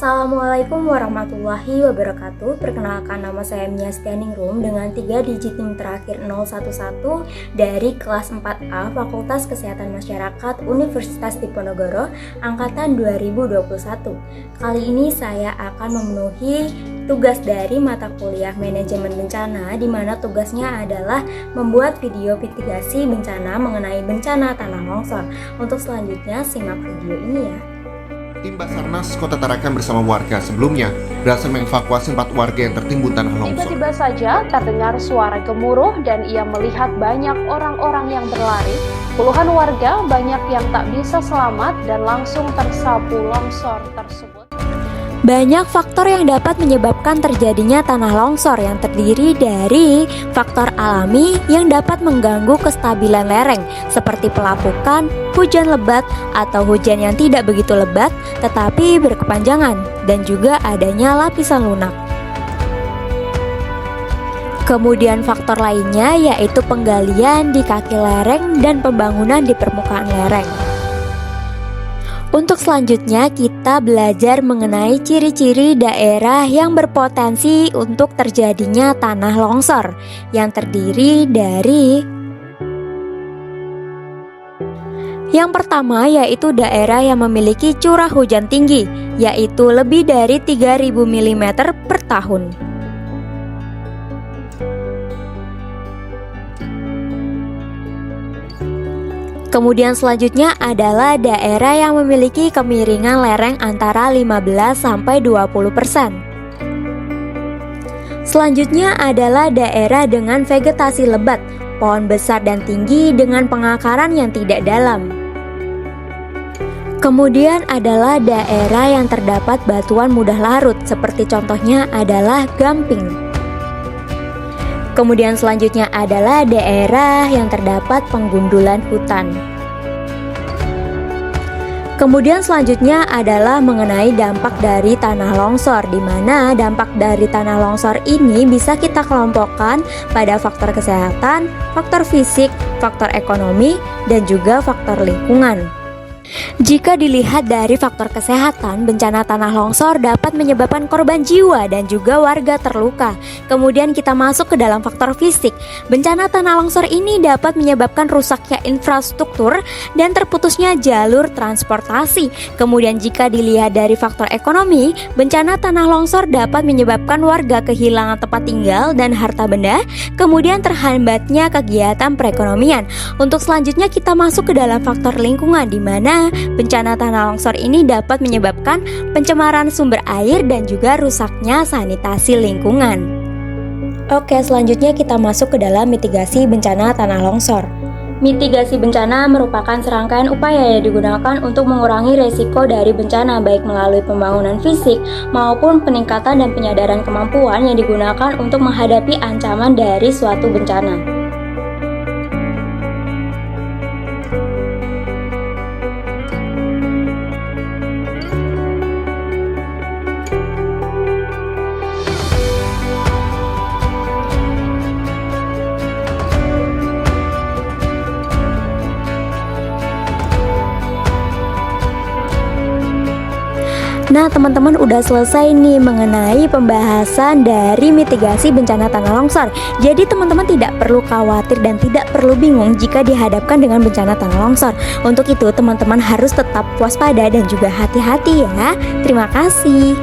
Assalamualaikum warahmatullahi wabarakatuh. Perkenalkan, nama saya Mia Stianingrum dengan 3 digit NIM terakhir 011 dari kelas 4A Fakultas Kesehatan Masyarakat Universitas Diponegoro angkatan 2021. Kali ini saya akan memenuhi tugas dari mata kuliah Manajemen Bencana, di mana tugasnya adalah membuat video mitigasi bencana mengenai bencana tanah longsor. Untuk selanjutnya simak video ini ya. Tim Basarnas Kota Tarakan bersama warga sebelumnya berhasil mengevakuasi 4 warga yang tertimbun tanah longsor. Tiba-tiba saja terdengar suara gemuruh dan ia melihat banyak orang-orang yang berlari. Puluhan warga banyak yang tak bisa selamat dan langsung tersapu longsor tersebut. Banyak faktor yang dapat menyebabkan terjadinya tanah longsor yang terdiri dari faktor alami yang dapat mengganggu kestabilan lereng seperti pelapukan, hujan lebat atau hujan yang tidak begitu lebat tetapi berkepanjangan, dan juga adanya lapisan lunak. Kemudian faktor lainnya yaitu penggalian di kaki lereng dan pembangunan di permukaan lereng. Untuk selanjutnya kita belajar mengenai ciri-ciri daerah yang berpotensi untuk terjadinya tanah longsor yang terdiri dari yang pertama yaitu daerah yang memiliki curah hujan tinggi, yaitu lebih dari 3.000 mm per tahun. Kemudian selanjutnya adalah daerah yang memiliki kemiringan lereng antara 15-20%. Selanjutnya adalah daerah dengan vegetasi lebat, pohon besar dan tinggi dengan pengakaran yang tidak dalam. Kemudian adalah daerah yang terdapat batuan mudah larut, seperti contohnya adalah Gamping. Kemudian selanjutnya adalah daerah yang terdapat penggundulan hutan. Kemudian selanjutnya adalah mengenai dampak dari tanah longsor, di mana dampak dari tanah longsor ini bisa kita kelompokkan pada faktor kesehatan, faktor fisik, faktor ekonomi, dan juga faktor lingkungan. Jika dilihat dari faktor kesehatan, bencana tanah longsor dapat menyebabkan korban jiwa dan juga warga terluka. Kemudian kita masuk ke dalam faktor fisik. Bencana tanah longsor ini dapat menyebabkan rusaknya infrastruktur dan terputusnya jalur transportasi. Kemudian jika dilihat dari faktor ekonomi, bencana tanah longsor dapat menyebabkan warga kehilangan tempat tinggal dan harta benda, kemudian terhambatnya kegiatan perekonomian. Untuk selanjutnya kita masuk ke dalam faktor lingkungan, di mana bencana tanah longsor ini dapat menyebabkan pencemaran sumber air dan juga rusaknya sanitasi lingkungan. Oke, selanjutnya kita masuk ke dalam mitigasi bencana tanah longsor. Mitigasi bencana merupakan serangkaian upaya yang digunakan untuk mengurangi resiko dari bencana, baik melalui pembangunan fisik maupun peningkatan dan penyadaran kemampuan yang digunakan untuk menghadapi ancaman dari suatu bencana. Nah teman-teman, udah selesai nih mengenai pembahasan dari mitigasi bencana tanah longsor. Jadi teman-teman tidak perlu khawatir dan tidak perlu bingung jika dihadapkan dengan bencana tanah longsor. Untuk itu teman-teman harus tetap waspada dan juga hati-hati ya. Terima kasih.